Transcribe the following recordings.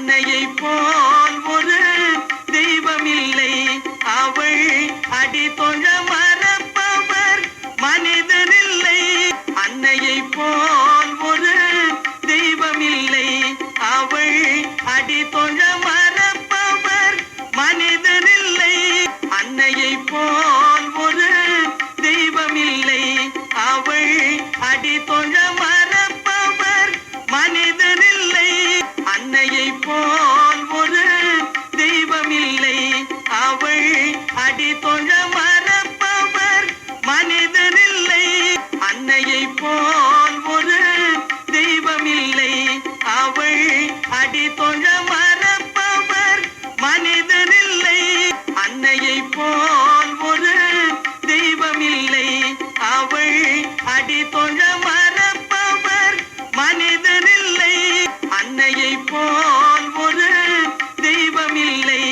அன்னையை போல் ஒரு தெய்வமில்லை. அவள் அடி தொழ மறப்பவர் மனிதனில்லை. அன்னையை போல் ஒரு தெய்வமில்லை. அவள் அடி தொழ மறப்பவர் மனிதனில்லை. அன்னையை போல் ஒரு தெய்வமில்லை. அவள் அடி தொழ மறப்பவர் மனிதனில்லை. அன்னையை போல் ஒரு தெய்வமில்லை. அவள் அடி தொழ மறப்பவர் மனிதனில்லை. அன்னையை போல் ஒரு தெய்வமில்லை. அவள் அடி தொழ மறப்பவர் மனிதனில்லை. அன்னையை போல் ஒரு தெய்வமில்லை. அவள் அடி தொழ மறப்பவர் மனிதனில்லை. அன்னையை போல் ஒரு தெய்வமில்லை.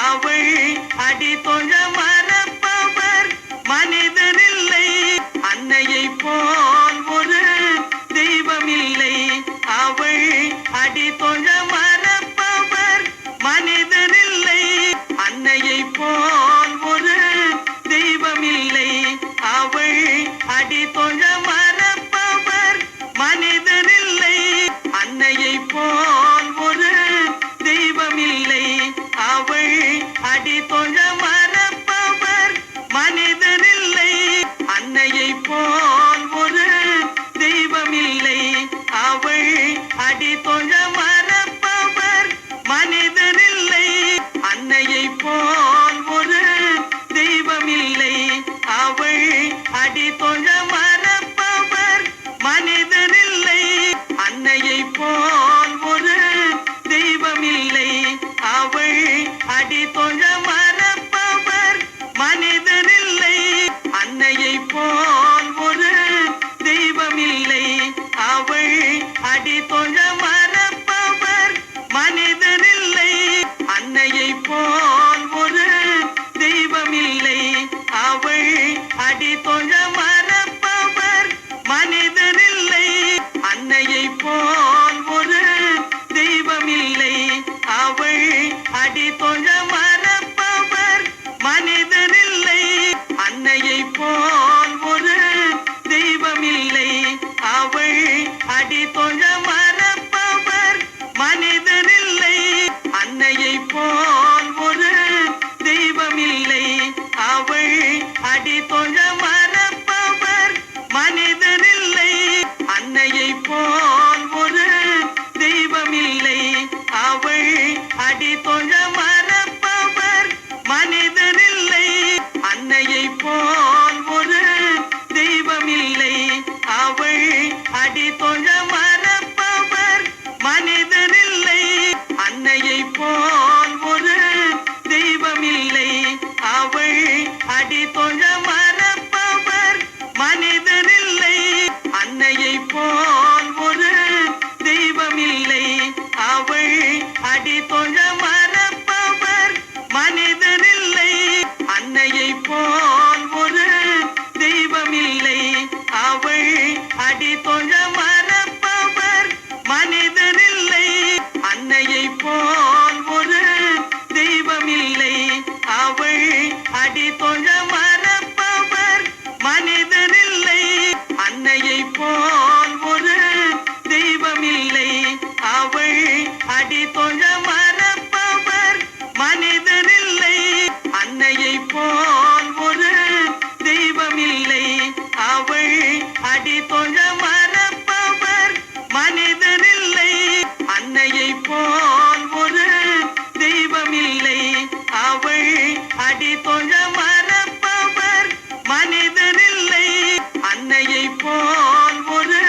அவள் அடி தொழ மறப்பவர் மனிதனில்லை. அன்னையை போல் ஒரு தெய்வமில்லை. அவள் அடி தொழ மறப்பவர் மனிதனில்லை. அன்னையை போல் ஒரு தெய்வமில்லை. அவள் அடி தொழ மறப்பவர் மனிதனில்லை. அன்னையை போல் ஒரு தெய்வமில்லை. அவள் அடி தொழ மறப்பவர் மனிதனில்லை. அன்னையை போல் ஒரு தெய்வமில்லை. அவள் அடி தொழ மறப்பவர் மனிதனில்லை. அன்னையை போல் ஒரு தெய்வமில்லை. அவள் அடி தொழ மறப்பவர் மனிதனில்லை. அன்னையை போல் ஒரு தெய்வமில்லை. அவள் அடி தொழ மறப்பவர் மனிதனில்லை. அன்னையை போல் ஒரு தெய்வமில்லை. அவள் அடி தொழ மறப்பவர் மனிதனில்லை. அன்னையை போல் ஒரு தெய்வமில்லை. அவள் அடி தொழ மறப்பவர் மனிதனில்லை. அன்னையை போல் ஒரு தெய்வமில்லை. அவள் அடி தொழ மறப்பவர் மனிதனில்லை. அன்னையை போல் ஒரு தெய்வமில்லை. அவள் அடி தொழ மறப்பவர் மனிதனில்லை. அன்னையை போல் ஒரு தெய்வமில்லை. அவள் அடி தொழ மறப்பவர் மனிதனில்லை. அன்னையை போல் ஒரு தெய்வமில்லை. அவள் அடி தொழ மறப்பவர் மனிதனில்லை. அன்னையை போல் ஒரு தெய்வமில்லை. அவள் அடி தொழ மறப்பவர் மனிதனில்லை. அன்னையை போல் ஒரு தெய்வமில்லை. அவள் அடி தொழ மறப்பவர் மனிதனில்லை. அன்னையை போல் ஒரு தெய்வமில்லை. அவள் அடி தொழ மறப்பவர் மனிதனில்லை. அன்னையை போல் ஒரு தெய்வமில்லை. அவள் அடி தொழ மறப்பவர் மனிதனில்லை. அன்னையை போல் ஒரு தெய்வமில்லை. அவள் அடி தொழ மறப்பவர் மனிதனில்லை. அன்னையை போல் ஒரு தெய்வமில்லை. அவள் அடி தொழ மறப்பவர் மனிதனில்லை. அன்னையை போல் ஒரு தெய்வமில்லை. அவள் அடி தொழ மறப்பவர் மனிதனில்லை. அன்னையை போல் ஒரு தெய்வமில்லை. அவள் அடி தொழ மறப்பவர் மனிதனில்லை. அன்னையை போல் ஒரு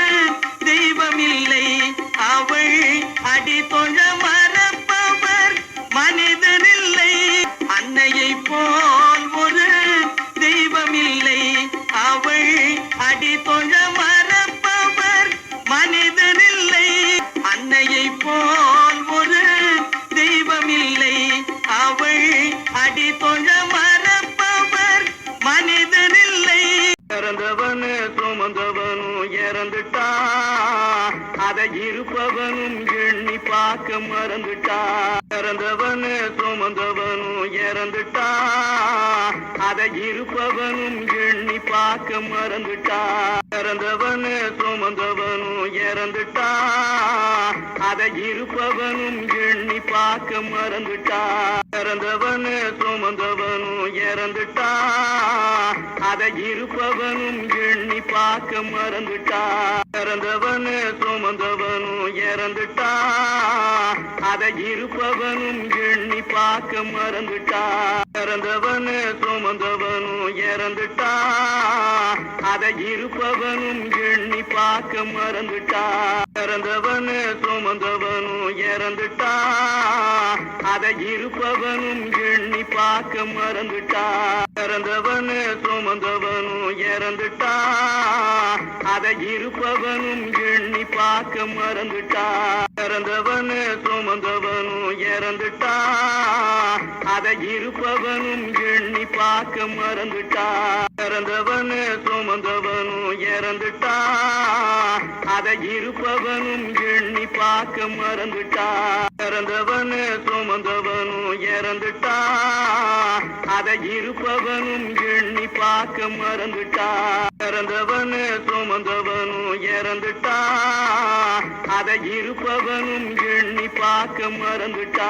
தெய்வமில்லை. அவள் அடி தொழ மறப்பவர் மனிதனில்லை. அன்னையை போல் ஒரு தெய்வமில்லை. அவள் அடி தொழ மறப்பவர் மனிதனில்லை. அன்னையை போல் ஒரு தெய்வமில்லை. அவள் அடி தொழ மறப்பவர் மனிதனில்லை. இறந்தவனு சுமந்தவனும் இறந்துட்டா, அதை இருப்பவனும் எண்ணி பார்க்க மறந்துட்டா இறந்தவனு சுமந்தவனும் இறந்துட்டா அதை இருப்பவனும் எண்ணி பார்க்க மறந்துட்டா இறந்தவனு சுமந்தவனும் இறந்துட்டா அதை இருப்பவனும் எண்ணி பார்க்க மறந்துட்டா இறந்தவனு சுமந்தவனும் இறந்துட்டா அதை இருப்பவனும் எண்ணி பார்க்க மறந்துட்டா இறந்தவனு சுமந்தவனும் இறந்துட்டா அதை இருப்பவனும் எண்ணி பார்க்க மறந்துட்டா இறந்தவனு சுமந்தவனும் இறந்துட்டா அதை இருப்பவனும் எண்ணி பார்க்க மறந்துட்டா இறந்தவனு சுமந்தவனும் இறந்துட்டா அதை இருப்பவனும் எண்ணி பார்க்க மறந்துட்டா இறந்தவனு சுமந்தவனும் இறந்துட்டா அதை இருப்பவனும் எண்ணி பார்க்க மறந்துட்டா இறந்தவனு சுமந்தவனும் இறந்துட்டா அதை இருப்பவனும் எண்ணி பார்க்க மறந்துட்டா இறந்தவனு சுமந்தவனும் இறந்துட்டா அதை இருப்பவனும் எண்ணி பார்க்க மறந்துட்டா இறந்தவனு சுமந்தவனும் இறந்துட்டா அதை இருப்பவனும் எண்ணி பார்க்க மறந்துட்டா இறந்தவனு சுமந்தவனும் இறந்துட்டா அதை இருப்பவனும் எண்ணி பார்க்க மறந்துட்டா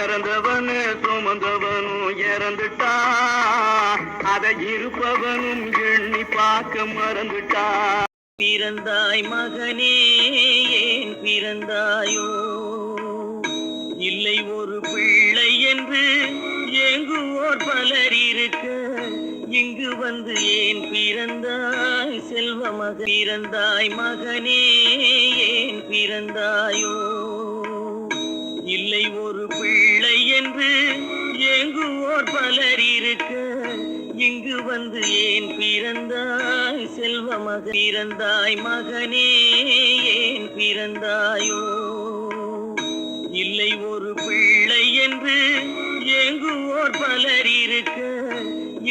இறந்தவனு சுமந்தவனும் இறந்துட்டா அதை இருப்பவனும் எண்ணி பார்க்க மறந்துட்டா பிறந்தாய் மகனே ஏன் பிறந்தாயோ இல்லை ஒரு பிள்ளை என்று ஏங்குவோர் பலர் இருக்க இங்கு வந்து ஏன் பிறந்தாய் செல்வமக பிறந்தாய் மகனே ஏன் பிறந்தாயோ இல்லை ஒரு பிள்ளை என்று ஏங்குவோர் பலர் இருக்க இங்கு வந்து ஏன் பிறந்தாய் செல்வமக பிறந்தாய் மகனே ஏன் பிறந்தாயோ இல்லை ஒரு பிள்ளை என்று ஏங்குவோர் பலர் இருக்க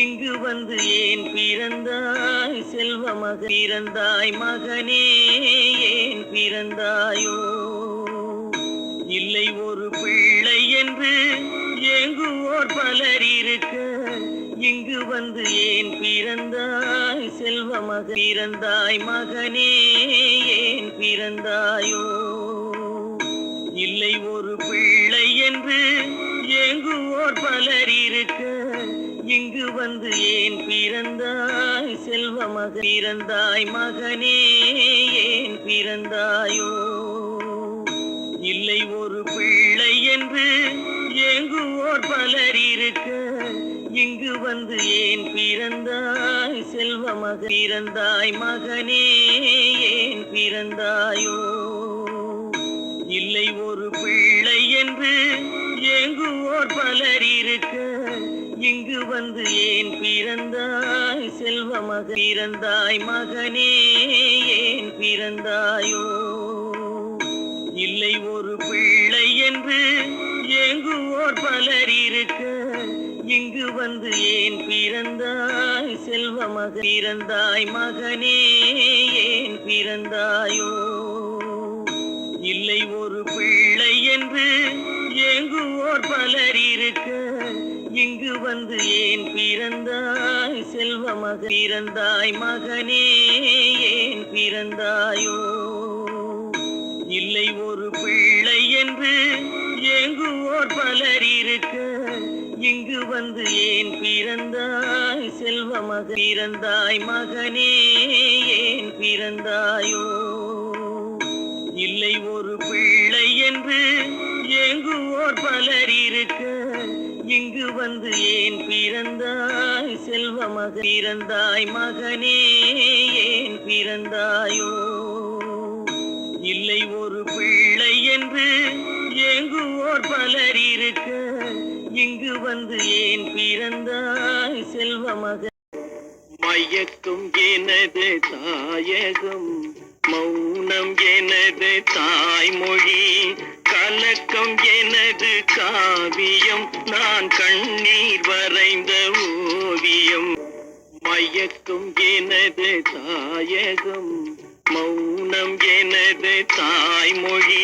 இங்கு வந்து ஏன் பிறந்தாய் செல்வமக பிறந்தாய் மகனே ஏன் பிறந்தாயோ இல்லை ஒரு பிள்ளை என்று ஏங்குவோர் பலர் இருக்க இங்கு வந்து ஏன் பிறந்தாய் செல்வமக பிறந்தாய் மகனே ஏன் பிறந்தாயோ இல்லை ஒரு பிள்ளை என்று ஏங்குவோர் பலர் இருக்க இங்கு வந்து ஏன் பிறந்தாய் செல்வமக பிறந்தாய் மகனே ஏன் பிறந்தாயோ இல்லை ஒரு பிள்ளை என்று ஏங்குவோர் பலர் இருக்க இங்கு வந்து ஏன் பிறந்தாய் செல்வமக பிறந்தாய் மகனே ஏன் பிறந்தாயோ இல்லை ஒரு பிள்ளை என்று ஏங்குவோர் பலர் இருக்க இங்கு வந்து ஏன் பிறந்தாய் செல்வமக பிறந்தாய் மகனே ஏன் பிறந்தாயோ இல்லை ஒரு பிள்ளை என்று ஏங்குவோர் பலர் இருக்க இங்கு வந்து ஏன் பிறந்தாய் செல்வமக பிறந்தாய் மகனே ஏன் பிறந்தாயோ இல்லை ஒரு பிள்ளை என்று ஏங்குவோர் பலர் இருக்க இங்கு வந்து ஏன் பிறந்தாய் செல்வமக பிறந்தாய் மகனே ஏன் பிறந்தாயோ இல்லை ஒரு பிள்ளை என்று ஏங்குவோர் பலர் இருக்க இங்கு வந்து ஏன் பிறந்தாய் செல்வமக பிறந்தாய் மகனே ஏன் பிறந்தாயோ இல்லை ஒரு பிள்ளை என்று ஏங்குவோர் பலர் இருக்க இங்கு வந்து ஏன் பிறந்தாய் செல்வமக பிறந்தாய் மகனே ஏன் பிறந்தாயோ இல்லை ஒரு பிள்ளை என்று ஏங்குவோர் பலர் இருக்க இங்கு வந்து ஏன் பிறந்தாய் செல்வமக மயக்கும் எனது தாயகம் மௌனம் எனது தாய்மொழி கலக்கம் எனது காவியம் நான் கண்ணீர் வரைந்த ஓவியம் மயக்கும் எனது தாயகம் மௌனம் எனது தாய்மொழி